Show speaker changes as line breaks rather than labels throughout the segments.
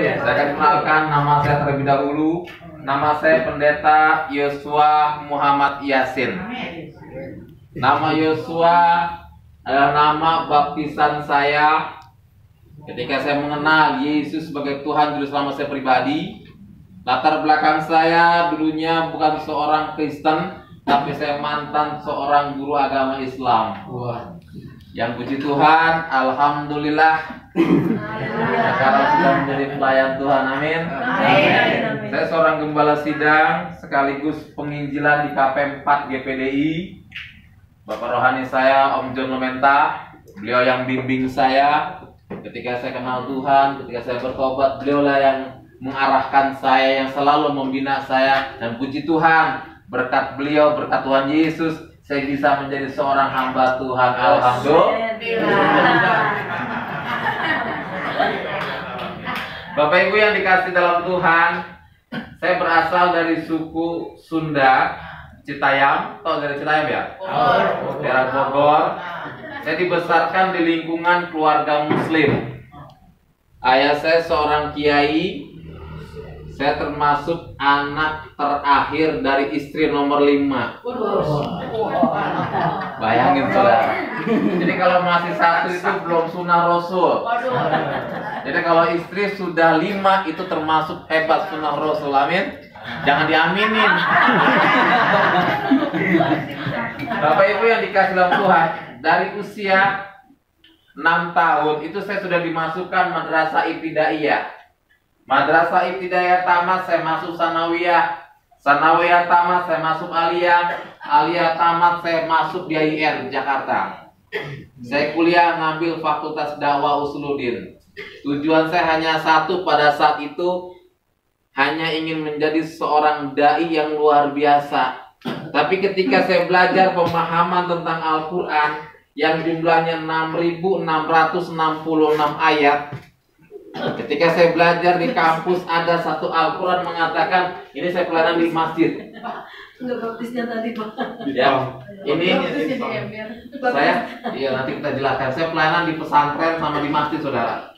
Saya akan kenalkan nama saya terlebih dahulu. Nama saya Pendeta Yosua Muhammad Yasin. Nama Yosua adalah nama baptisan saya ketika saya mengenal Yesus sebagai Tuhan Juru Selamat saya pribadi. Latar belakang saya dulunya bukan seorang Kristen, tapi saya mantan seorang guru agama Islam. Yang puji Tuhan, alhamdulillah, sekarang sudah menjadi pelayan Tuhan. Amin. Saya seorang gembala sidang sekaligus penginjilan di KP 4 GPDI. Bapak rohani saya Om John Lementa, beliau yang bimbing saya ketika saya kenal Tuhan, ketika saya bertobat. Beliau lah yang mengarahkan saya, yang selalu membina saya. Dan puji Tuhan, berkat beliau, berkat Tuhan Yesus, saya bisa menjadi seorang hamba Tuhan. Alhamdulillah. Bapak Ibu yang dikasih dalam Tuhan, saya berasal dari suku Sunda, Citayam. Tahu dari Citayam ya? Daerah Bogor. Saya dibesarkan di lingkungan keluarga Muslim. Ayah saya seorang kiai. Saya termasuk anak terakhir dari istri nomor 5. Bayangin saudara. Jadi kalau masih satu itu belum sunnah Rasul. Jadi kalau istri sudah 5 itu termasuk hebat sunnah Rasul. Amin. Jangan diaminin. Bapak Ibu yang dikasih dalam Tuhan, dari usia 6 tahun itu saya sudah dimasukkan madrasah ibtidaiyah. Madrasah ibtidaiyah tamat, saya masuk sanawiyah. Sanawiyah tamat, saya masuk aliyah. Aliyah tamat, saya masuk di IAIN Jakarta. Saya kuliah ngambil Fakultas Dakwah Usuluddin. Tujuan saya hanya satu pada saat itu, hanya ingin menjadi seorang dai yang luar biasa. Tapi ketika saya belajar pemahaman tentang Al-Quran yang jumlahnya 6.666 ayat, ketika saya belajar di kampus, ada satu Al-Quran mengatakan, ini saya pelayanan di masjid.
Enggak baptisnya tadi, Pak.
Ya, ini saya, iya nanti kita jelaskan. Saya pelayanan di pesantren sama di masjid, saudara.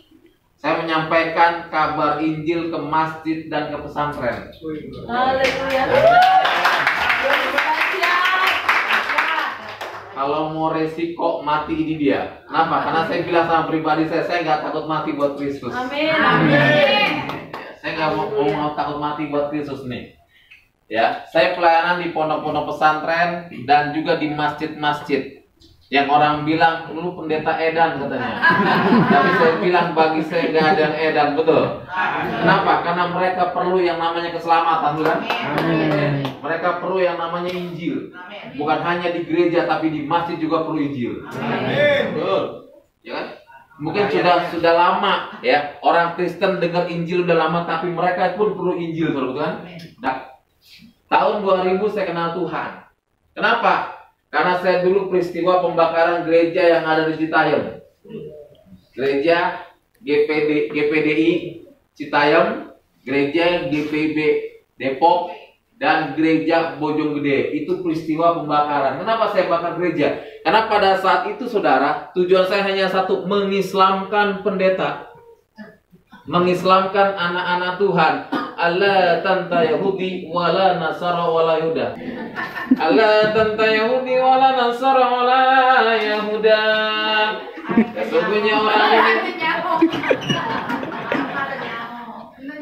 Saya menyampaikan kabar Injil ke masjid dan ke pesantren.
Haleluya.
Kalau mau resiko mati ini dia. Kenapa? Karena saya bilang sama pribadi saya nggak takut mati buat Kristus.
Amin. Amin.
Saya nggak mau takut mati buat Kristus nih. Ya, saya pelayanan di pondok-pondok pesantren dan juga di masjid-masjid. Yang orang bilang, lu pendeta edan katanya. Tapi saya bilang bagi saya nggak ada yang edan, betul. Kenapa? Karena mereka perlu yang namanya keselamatan, bukan? Mereka perlu yang namanya Injil. Bukan hanya di gereja, tapi di masjid juga perlu Injil. Betul. Ya kan? Mungkin sudah lama ya orang Kristen dengar Injil udah lama, tapi mereka pun perlu Injil, betul kan? Nah, tahun 2000 saya kenal Tuhan. Kenapa? Karena saya dulu peristiwa pembakaran gereja yang ada di Citayam. Gereja GPDI Citayam, gereja GPB Depok, dan gereja Bojonggede. Itu peristiwa pembakaran. Kenapa saya bakar gereja? Karena pada saat itu, saudara, tujuan saya hanya satu, mengislamkan pendeta, mengislamkan anak-anak Tuhan. Allah tanta Yahudi wala Nasara wala Yuda. Allah tanta Yahudi wala Nasara wala Yahuda. Sesungguhnya orang ini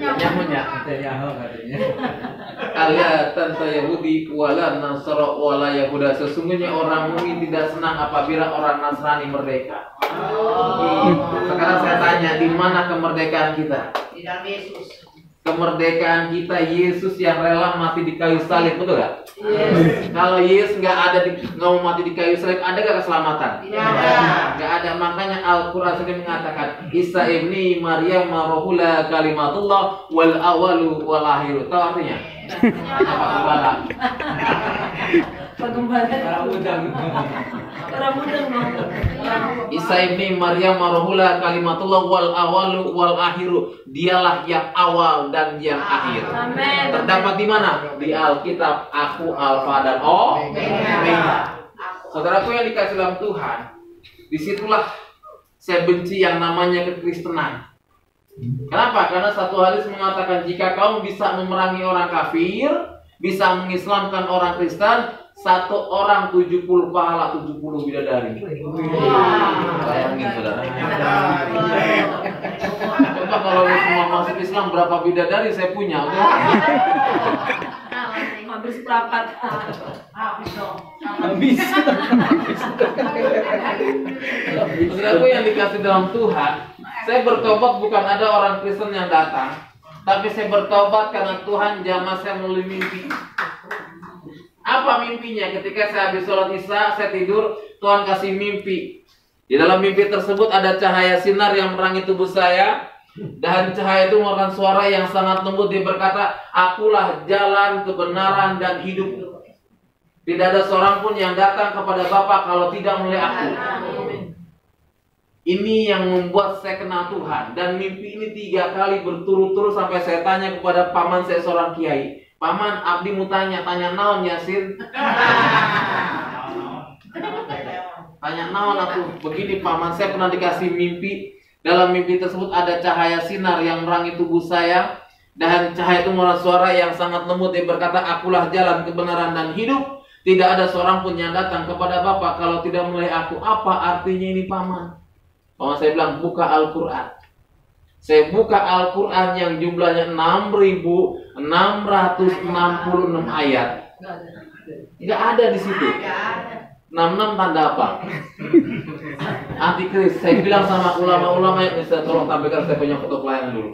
nyamunya Allah tanta Yahudi wala Nasara wala Yahuda. Sesungguhnya orang mukmin tidak senang apabila orang Nasrani merdeka. Sekarang saya tanya, di mana kemerdekaan kita?
Di dalam Yesus.
Kemerdekaan kita Yesus yang rela mati di kayu salib, betul gak? Yes. Kalau Yesus nggak mau mati di kayu salib, ada gak keselamatan?
Tidak ada.
Nggak ada. Makanya Al-Quran sendiri mengatakan Isa ibni Maryam rohula kalimatullah wal awalu wal akhiru. Tahu artinya?
Pak Gembala.
Isa ibni Maryam rohula kalimatullah wal awalu wal akhiru. Dialah yang awal dan yang akhir.
Amin.
Terdapat di mana? Di Alkitab. Aku Alfa dan Omega. Saudaraku yang dikasih dalam Tuhan, disitulah saya benci yang namanya kekristenan. Kenapa? Karena satu hadis mengatakan jika kamu bisa memerangi orang kafir, bisa mengislamkan orang Kristen, satu orang 70 pahala 70 bidadari. Bayangin saudara. Coba kalau semua masuk Islam berapa bidadari saya punya?
Hampir seperempat.
Habis.
Saudaraku yang dikasih dalam Tuhan, saya bertobat bukan ada orang Kristen yang datang, tapi saya bertobat karena Tuhan jamah saya melalui mimpi. Apa mimpinya? Ketika saya habis sholat isya, saya tidur, Tuhan kasih mimpi. Di dalam mimpi tersebut ada cahaya sinar yang menerangi tubuh saya, dan cahaya itu mengeluarkan suara yang sangat lembut. Dia berkata, akulah jalan, kebenaran, dan hidup. Tidak ada seorang pun yang datang kepada Bapa kalau tidak melalui aku. Ini yang membuat saya kenal Tuhan. Dan mimpi ini 3 kali berturut-turut sampai saya tanya kepada paman saya seorang kiai. Paman, abdi mau tanya naon Yasin? Tanya naon aku. Begini paman, saya pernah dikasih mimpi. Dalam mimpi tersebut ada cahaya sinar yang menerangi tubuh saya. Dan cahaya itu mengeluarkan suara yang sangat lembut. Dia berkata, akulah jalan, kebenaran, dan hidup. Tidak ada seorang pun yang datang kepada Bapa kalau tidak melalui aku. Apa artinya ini paman? Paman saya bilang, buka Al-Quran. Saya buka Al-Quran yang jumlahnya 6.666 ayat. Nggak ada di situ. 66 tanda apa? Antikris. Saya bilang sama ulama-ulama yang bisa tolong tampilkan, saya punya foto pelayanan dulu.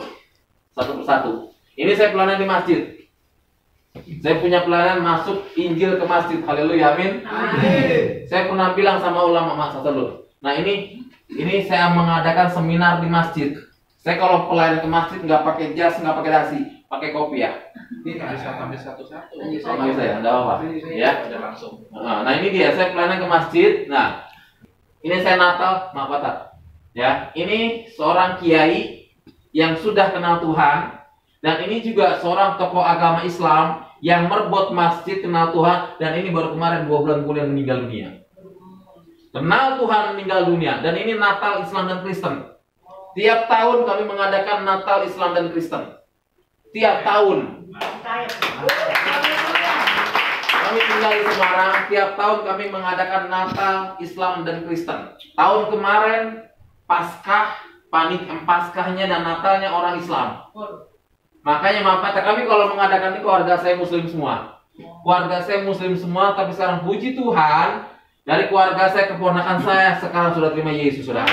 Satu persatu. Ini saya pelayanan di masjid. Saya punya pelayanan masuk Injil ke masjid. Haleluya, amin. Saya pernah bilang sama ulama, Mas dulu. Nah ini saya mengadakan seminar di masjid. Saya kalau pelayanan ke masjid nggak pakai jas, nggak pakai dasi, pakai kopi ya.
Ini bisa sampai satu-satu.
Sama saya, ada apa? Ya,
udah langsung.
Nah ini dia, saya pelayanan ke masjid. Nah, ini saya Natal, maaf Pak. Ya, ini seorang kiai yang sudah kenal Tuhan, dan ini juga seorang tokoh agama Islam yang merbot masjid kenal Tuhan, dan ini baru kemarin 2 bulan kemudian meninggal dunia. Kenal Tuhan meninggal dunia, dan ini Natal Islam dan Kristen. Tiap tahun kami mengadakan Natal Islam dan Kristen. Tiap tahun. Kami tinggal di Semarang, tiap tahun kami mengadakan Natal Islam dan Kristen. Tahun kemarin Paskah, Paskahnya dan Natalnya orang Islam. Makanya maaf kata kami kalau mengadakan ini keluarga saya Muslim semua. Keluarga saya Muslim semua, tapi sekarang puji Tuhan, dari keluarga saya, keponakan saya sekarang sudah terima Yesus, saudara.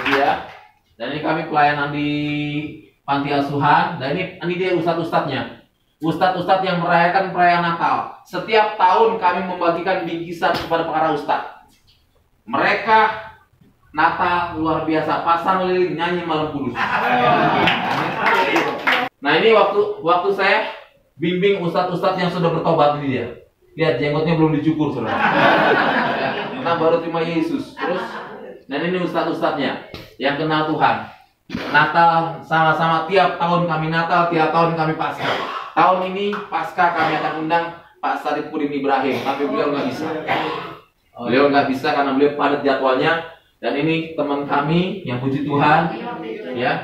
Ya. Dan ini kami pelayanan di panti asuhan. Dan ini dia ustadz-ustadznya. Ustadz-ustadz yang merayakan perayaan Natal. Setiap tahun kami membagikan bingkisan kepada para ustadz. Mereka Natal luar biasa, pasang lilin, nyanyi malam kudus. Nah ini waktu saya bimbing ustadz-ustadz yang sudah bertobat ini dia. Lihat jenggotnya belum dicukur, saudara. Karena baru terima Yesus. Terus, dan ini ustadz-ustadznya yang kenal Tuhan. Natal sama-sama, tiap tahun kami Natal, tiap tahun kami Paskah. Tahun ini Paskah kami akan undang Pak Saripudin Ibrahim, tapi beliau nggak bisa. Beliau nggak bisa karena beliau padat jadwalnya. Dan ini teman kami yang puji Tuhan, ya.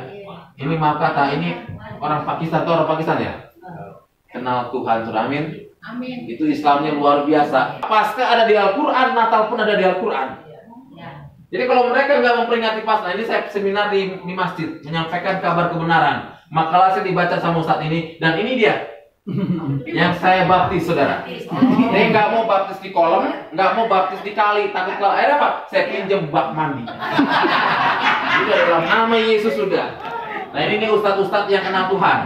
Ini maaf kata, ini orang Pakistan atau orang Pakistan ya? Kenal Tuhan, saudara, amin.
Amin.
Itu Islamnya luar biasa. Paskah ada di Al-Quran, Natal pun ada di Al-Quran. Jadi kalau mereka nggak memperingati Paskah, ini saya seminar di masjid menyampaikan kabar kebenaran. Makalah saya dibaca sama Ustadz ini, dan ini dia yang saya baptis, saudara. Ini nggak mau baptis di kolam, nggak mau baptis di kali, takut kalau air apa? Saya pinjam bak mandi. Sudah dalam nama Yesus sudah. Nah ini ustadz-ustadz yang kenal Tuhan,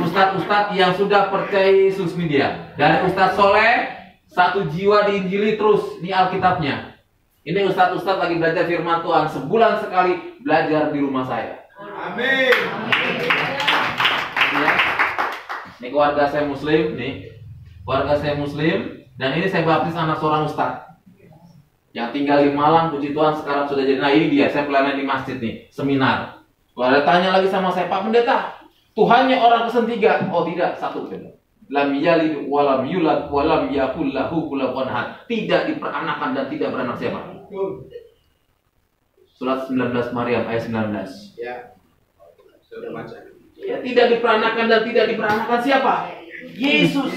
ustadz-ustadz yang sudah percaya Yesus ini dia. Dari Ustadz Soleh, satu jiwa diinjili terus di Alkitabnya. Ini ustadz-ustadz lagi belajar firman Tuhan, sebulan sekali belajar di rumah saya.
Amin.
Ya. Ini keluarga saya Muslim, keluarga saya Muslim, dan ini saya baptis anak seorang ustadz yang tinggal di Malang, puji Tuhan sekarang sudah jadi. Nah ini dia, saya pelayanan di masjid nih, seminar. Kalau ada tanya lagi sama saya, Pak Pendeta, Tuhannya orang Kristen 3? Oh tidak, satu. Lam yalid walam yulad walam yakul lahu kufuwan ahad. Tidak diperanakan dan tidak beranak siapa. Surat 19 Maryam ayat 19.
Ya. Sudah baca.
Ya, tidak diperanakan dan tidak diperanakan siapa? Yesus.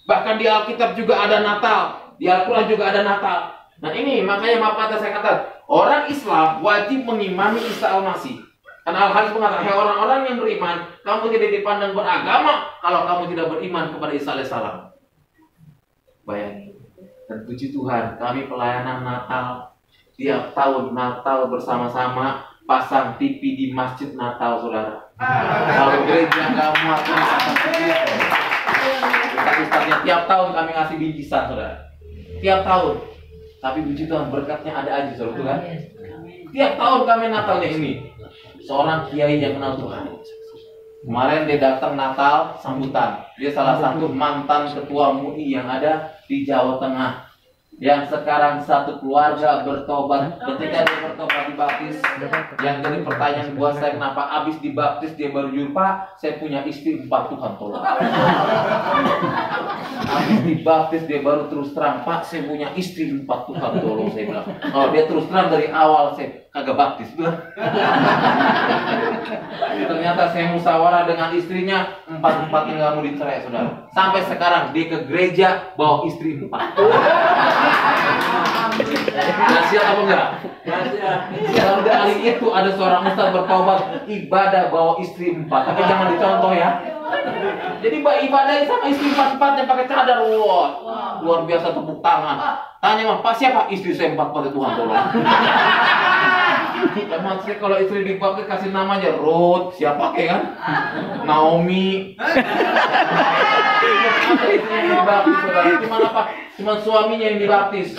Bahkan di Alkitab juga ada Natal, di Al-Quran juga ada Natal. Nah ini makanya maaf kata saya kata, orang Islam wajib mengimani Isa Al-Masih. Karena Al-Hadis mengatakan, hai orang-orang yang beriman, kamu tidak dipandang beragama kalau kamu tidak beriman kepada Isa Alaihissalam. Bayangin. Dan puji Tuhan, kami pelayanan Natal tiap tahun Natal bersama-sama pasang TV di masjid Natal, saudara. Kalau gereja nggak muat, kami pasang TV. Ustaz-ustaznya tiap tahun kami ngasih bingkisan, saudara. Tiap tahun. Tapi puji Tuhan berkatnya ada aja, saudara, kan? Tiap tahun kami Natalnya ini. Seorang kiai yang kenal Tuhan. Kemarin dia datang Natal sambutan. Dia salah satu mantan ketua MUI yang ada di Jawa Tengah. Yang sekarang satu keluarga bertobat. Ketika dia bertobat dibaptis, yang jadi pertanyaan buat saya, kenapa abis dibaptis dia baru jujur, Pak, saya punya istri 4, Tuhan tolong. Abis dibaptis dia baru terus terang, Pak, saya punya istri 4, Tuhan tolong, saya bilang. Oh, dia terus terang dari awal, saya kagak baptis. Ternyata saya musyawarah dengan istrinya, 4-4 nggak mau dicerai, saudara. Sampai sekarang dia ke gereja bawa istri 4. Nasihat apa enggak? Dalam kali itu ada seorang ustaz bertobat ibadah bawa istri 4, tapi jangan dicontoh ya. Jadi ibadah sama istri 4-4 yang pakai cadar, wah, luar biasa, tepuk tangan. Tanya mah, Pak siapa? Istri saya 4 pakai, Tuhan tolong. Ya maksudnya kalau istri dipakai kasih namanya Ruth, siapa pakai kan? Naomi. Dibaptis, saudara. Cuman apa? Cuman suaminya yang dibaptis.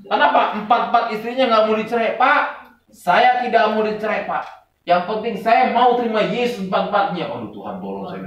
Kenapa? 4 istrinya nggak mau dicerai, Pak. Saya tidak mau dicerai, Pak. Yang penting saya mau terima Yesus 4-4-nya. Aduh Tuhan tolong saya.